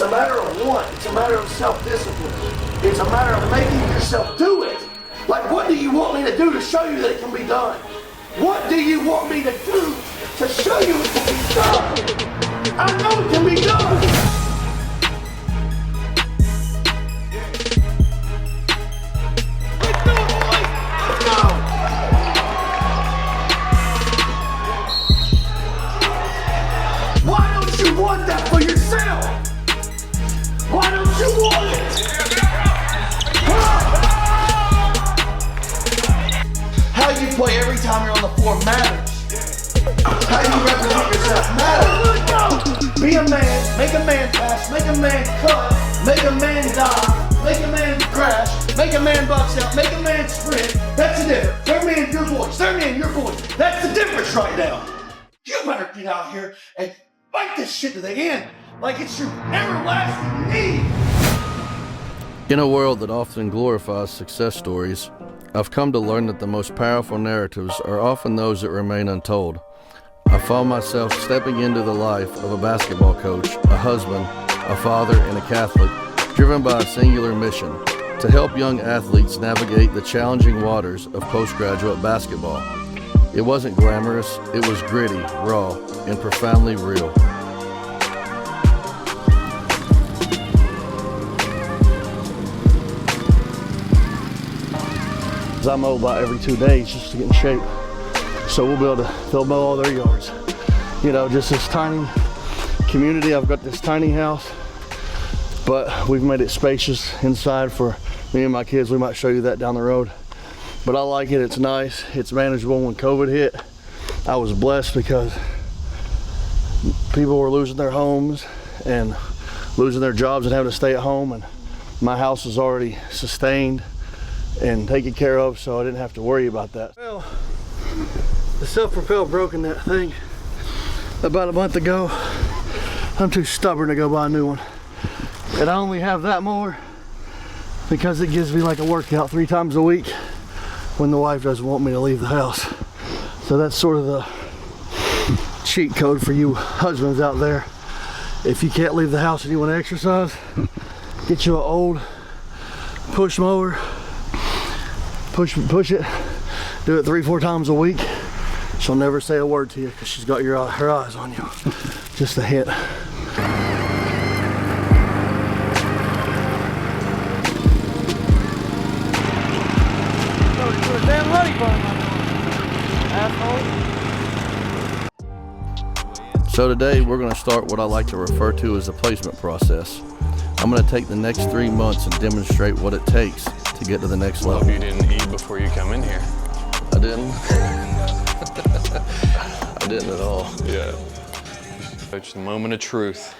It's a matter of want. It's a matter of self-discipline. It's a matter of making yourself do it. Like, what do you want me to do to show you that it can be done? What do you want me to do to show you it can be done? I know it can be done. Want that for yourself? Why don't you want it? How you play every time you're on the floor matters. How you represent yourself matters. Be a man, make a man pass, make a man cut, make a man dive, make a man crash, make a man box out, make a man sprint. That's the difference. They're man your voice, they're man your voice. That's the difference right now. You better get out here and fight this shit to the end, like it's your everlasting need. In a world that often glorifies success stories, I've come to learn that the most powerful narratives are often those that remain untold. I found myself stepping into the life of a basketball coach, a husband, a father, and a Catholic, driven by a singular mission: to help young athletes navigate the challenging waters of postgraduate basketball. It wasn't glamorous, it was gritty, raw, and profoundly real. I mow about every 2 days just to get in shape. So they'll mow all their yards. You know, just this tiny community. I've got this tiny house, but we've made it spacious inside for me and my kids. We might show you that down the road. But I like it, it's nice, it's manageable. When COVID hit, I was blessed because people were losing their homes and losing their jobs and having to stay at home, and my house was already sustained and taken care of, so I didn't have to worry about that. Well, the self-propel broke in that thing about a month ago. I'm too stubborn to go buy a new one. And I only have that mower because it gives me like a workout 3 times a week when the wife doesn't want me to leave the house. So that's sort of the cheat code for you husbands out there. If you can't leave the house and you want to exercise, get you an old push mower, push it, do it 3-4 times a week. She'll never say a word to you because she's got her eyes on you. Just a hint. So today we're going to start what I like to refer to as the placement process. I'm going to take the next 3 months and demonstrate what it takes to get to the next level. Well, you didn't eat before you come in here. I didn't. I didn't at all. Yeah. Coach, the moment of truth.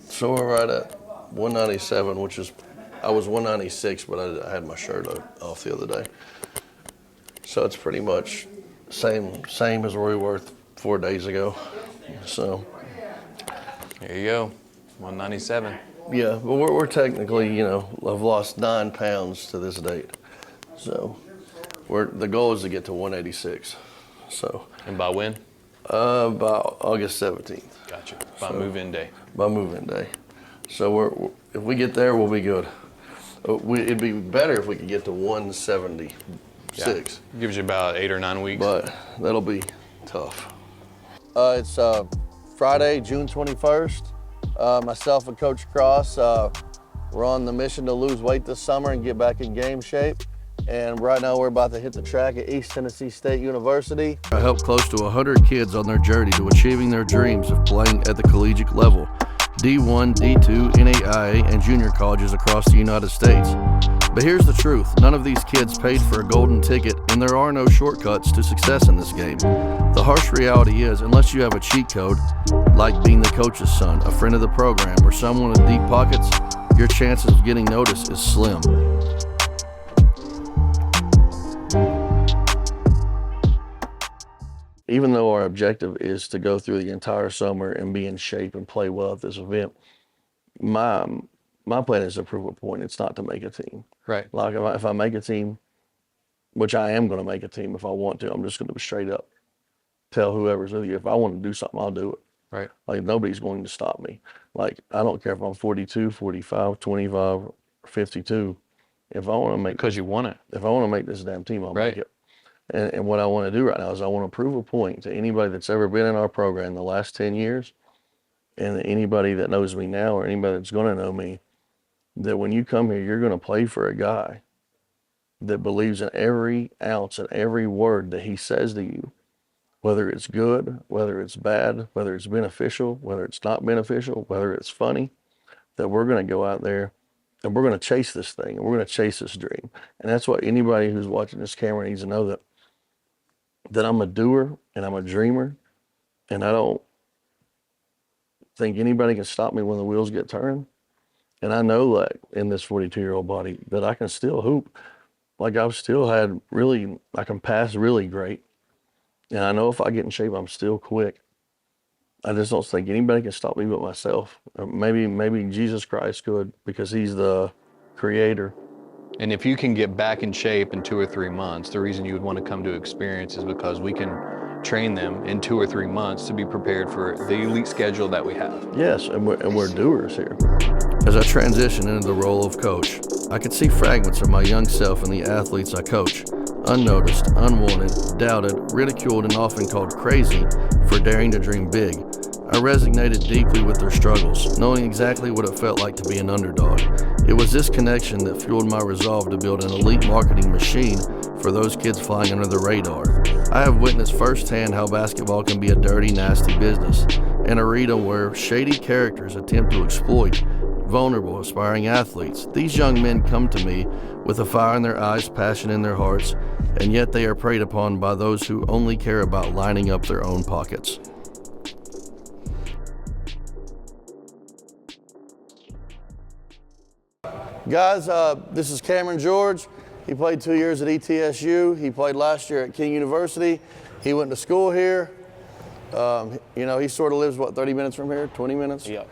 So we're right at 197, which is, I was 196, but I had my shirt off the other day. So it's pretty much same as where we were 4 days ago. So There you go, 197. yeah, but we're technically, you know, I've lost 9 pounds to this date. So the goal is to get to 186. So And by when? about August 17th. Gotcha. By move-in day. By move-in day. So if we get there, we'll be good. It'd be better if we could get to 176. Yeah. Gives you about 8 or 9 weeks. But that'll be tough. It's Friday, June 21st. Myself and Coach Cross, we're on the mission to lose weight this summer and get back in game shape. And right now we're about to hit the track at East Tennessee State University. I help close to 100 kids on their journey to achieving their dreams of playing at the collegiate level. D1, D2, NAIA, and junior colleges across the United States. But here's the truth, none of these kids paid for a golden ticket, and there are no shortcuts to success in this game. The harsh reality is, unless you have a cheat code, like being the coach's son, a friend of the program, or someone with deep pockets, your chances of getting noticed is slim. Even though our objective is to go through the entire summer and be in shape and play well at this event, my plan is to prove a point. It's not to make a team. Right. Like if I make a team, which I am going to make a team if I want to, I'm just going to straight up tell whoever's with you, if I want to do something, I'll do it. Right. Like, nobody's going to stop me. Like, I don't care if I'm 42, 45, 25, or 52. If I want to make, Because you want it. if I want to make this damn team, I'll Right. make it. And what I want to do right now is I want to prove a point to anybody that's ever been in our program in the last 10 years, and anybody that knows me now or anybody that's going to know me, that when you come here, you're going to play for a guy that believes in every ounce and every word that he says to you, whether it's good, whether it's bad, whether it's beneficial, whether it's not beneficial, whether it's funny, that we're going to go out there and we're going to chase this thing and we're going to chase this dream. And that's what anybody who's watching this camera needs to know, that I'm a doer and I'm a dreamer, and I don't think anybody can stop me when the wheels get turned. And I know that in this 42-year-old body that I can still hoop. Like, I've still had really, I can pass really great. And I know if I get in shape, I'm still quick. I just don't think anybody can stop me but myself. Or maybe Jesus Christ could, because he's the creator. And if you can get back in shape in 2 or 3 months, the reason you would want to come to Experience is because we can train them in 2 or 3 months to be prepared for the elite schedule that we have. Yes, and we're doers here. As I transition into the role of coach, I could see fragments of my young self in the athletes I coach. Unnoticed, unwanted, doubted, ridiculed, and often called crazy for daring to dream big. I resonated deeply with their struggles, knowing exactly what it felt like to be an underdog. It was this connection that fueled my resolve to build an elite marketing machine for those kids flying under the radar. I have witnessed firsthand how basketball can be a dirty, nasty business, an arena where shady characters attempt to exploit vulnerable, aspiring athletes. These young men come to me with a fire in their eyes, passion in their hearts, and yet they are preyed upon by those who only care about lining up their own pockets. Guys, this is Cameron George. He played 2 years at ETSU. He played last year at King University. He went to school here. He sort of lives, 30 minutes from here, 20 minutes? Yeah.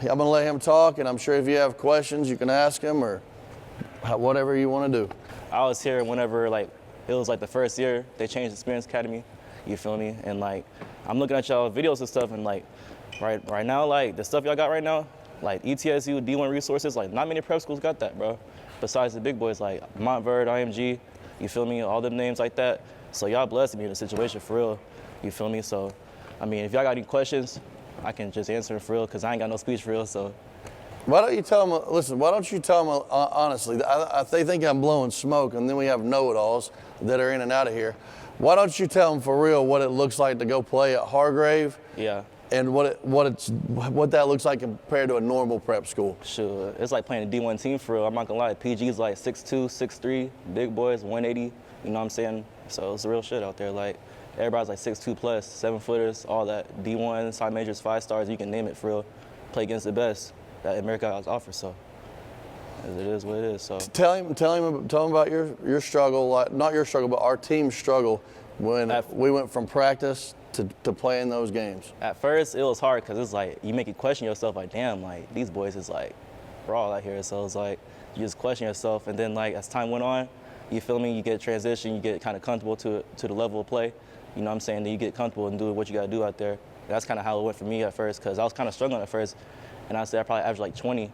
I'm going to let him talk, and I'm sure if you have questions, you can ask him or whatever you want to do. I was here whenever, it was the first year they changed the Experience Academy, you feel me? And, I'm looking at y'all videos and stuff, and, right now, the stuff y'all got right now, ETSU, D1 resources, not many prep schools got that, bro. Besides the big boys, Montverde, IMG, you feel me? All them names like that. So y'all blessed to be in a situation for real, you feel me? So, if y'all got any questions, I can just answer for real, because I ain't got no speech for real, so. Why don't you tell them, honestly, they think I'm blowing smoke, and then we have know-it-alls that are in and out of here. Why don't you tell them for real what it looks like to go play at Hargrave? Yeah. And what that looks like compared to a normal prep school? Sure, it's like playing a D1 team for real. I'm not gonna lie, PG's 6'2", 6'3", big boys, 180, you know what I'm saying? So it's the real shit out there. Everybody's 6'2 plus, 7-footers, all that. D1, side majors, 5 stars, you can name it for real. Play against the best that America has offered, so it is what it is. So tell him about your struggle, not your struggle, but our team's struggle when we went from practice to playing those games. At first, it was hard because it's you make you question yourself, damn, these boys is raw out here. So it's you just question yourself, and then as time went on, you feel me, you get transition, you get kind of comfortable to the level of play. You know what I'm saying? Then you get comfortable and do what you got to do out there. That's kind of how it went for me at first, because I was kind of struggling at first. And I said I probably averaged 20,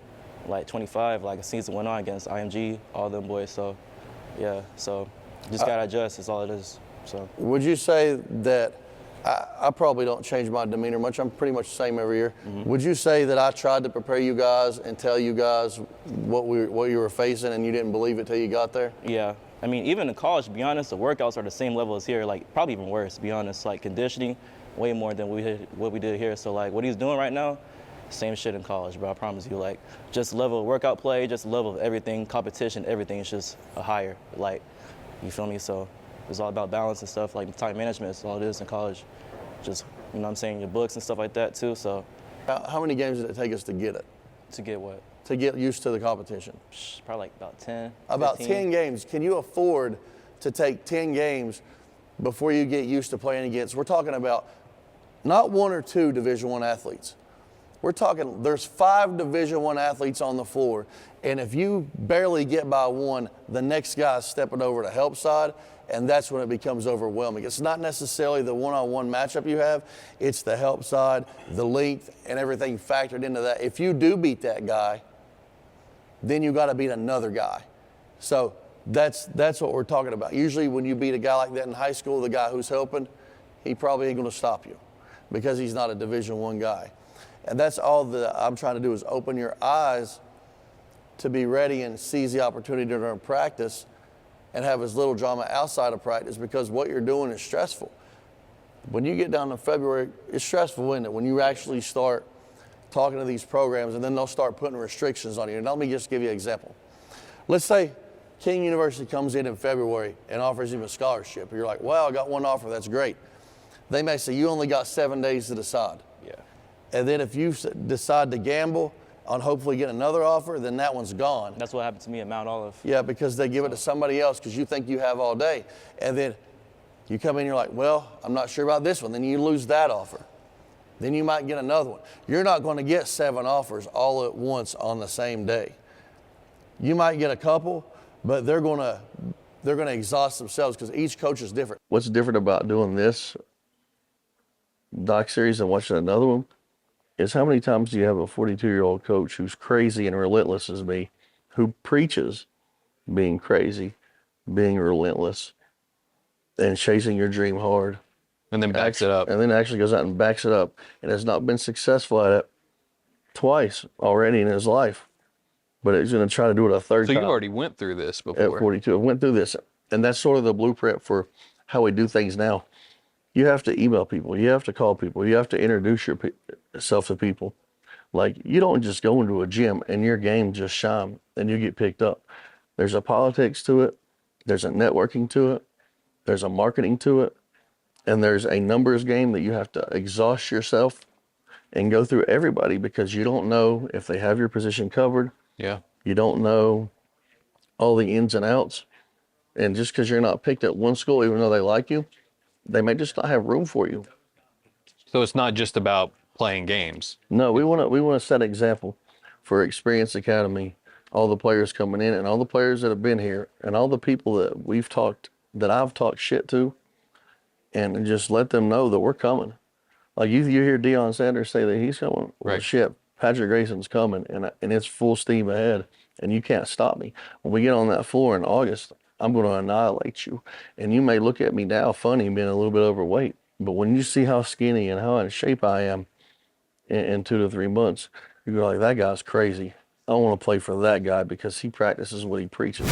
25, a season went on against IMG, all them boys. So, yeah, so just got to adjust, is all it is. So. Would you say that, I probably don't change my demeanor much, I'm pretty much the same every year. Mm-hmm. Would you say that I tried to prepare you guys and tell you guys what you were facing and you didn't believe it till you got there? Yeah. Even in college, to be honest, the workouts are the same level as here, probably even worse, to be honest. Conditioning, way more than what we did here. So, what he's doing right now, same shit in college, bro, I promise you. Just level of workout play, just level of everything, competition, everything is just a higher, you feel me? So it's all about balance and stuff, time management is all it is in college. Just, you know what I'm saying, your books and stuff like that, too, so. How many games did it take us to get it? To get what? To get used to the competition? Probably about 10. About 15. 10 games. Can you afford to take 10 games before you get used to playing against? We're talking about not 1 or 2 Division I athletes. We're talking, there's 5 Division I athletes on the floor, and if you barely get by one, the next guy's stepping over to help side, And that's when it becomes overwhelming. It's not necessarily the one-on-one matchup you have, it's the help side, the length, and everything factored into that. If you do beat that guy, then you got to beat another guy. So that's what we're talking about. Usually when you beat a guy like that in high school, the guy who's helping, he probably ain't going to stop you because he's not a Division I guy. And that's all that I'm trying to do is open your eyes to be ready and seize the opportunity during practice and have as little drama outside of practice, because what you're doing is stressful. When you get down to February, it's stressful, isn't it? When you actually start talking to these programs and then they'll start putting restrictions on you. And let me just give you an example. Let's say King University comes in February and offers him a scholarship. You're like, wow, I got one offer, that's great. They may say, you only got 7 days to decide. Yeah. And then if you decide to gamble on hopefully getting another offer, then that one's gone. That's what happened to me at Mount Olive. Yeah, because they give it to somebody else because you think you have all day. And then you come in, you're like, well, I'm not sure about this one. Then you lose that offer. Then you might get another one. You're not going to get 7 offers all at once on the same day. You might get a couple, but they're going to exhaust themselves because each coach is different. What's different about doing this doc series and watching another one is how many times do you have a 42-year-old coach who's crazy and relentless as me, who preaches being crazy, being relentless, and chasing your dream hard. And then backs it up. And then actually goes out and backs it up and has not been successful at it twice already in his life. But he's going to try to do it a third time. So you already went through this before. At 42. I went through this. And that's sort of the blueprint for how we do things now. You have to email people. You have to call people. You have to introduce yourself to people. Like, you don't just go into a gym and your game just shine and you get picked up. There's a politics to it. There's a networking to it. There's a marketing to it. And there's a numbers game that you have to exhaust yourself and go through everybody because you don't know if they have your position covered. Yeah. You don't know all the ins and outs. And just because you're not picked at one school, even though they like you, they may just not have room for you. So it's not just about playing games. No, we want to set an example for Experience Academy, all the players coming in and all the players that have been here and all the people that I've talked shit to, and just let them know that we're coming. Like you hear Deion Sanders say that he's coming. Well, Right. Shit, Patrick Grayson's coming, and it's full steam ahead, and you can't stop me. When we get on that floor in August, I'm going to annihilate you. And you may look at me now funny being a little bit overweight, but when you see how skinny and how in shape I am in 2 to 3 months, you're like, that guy's crazy. I want to play for that guy because he practices what he preaches.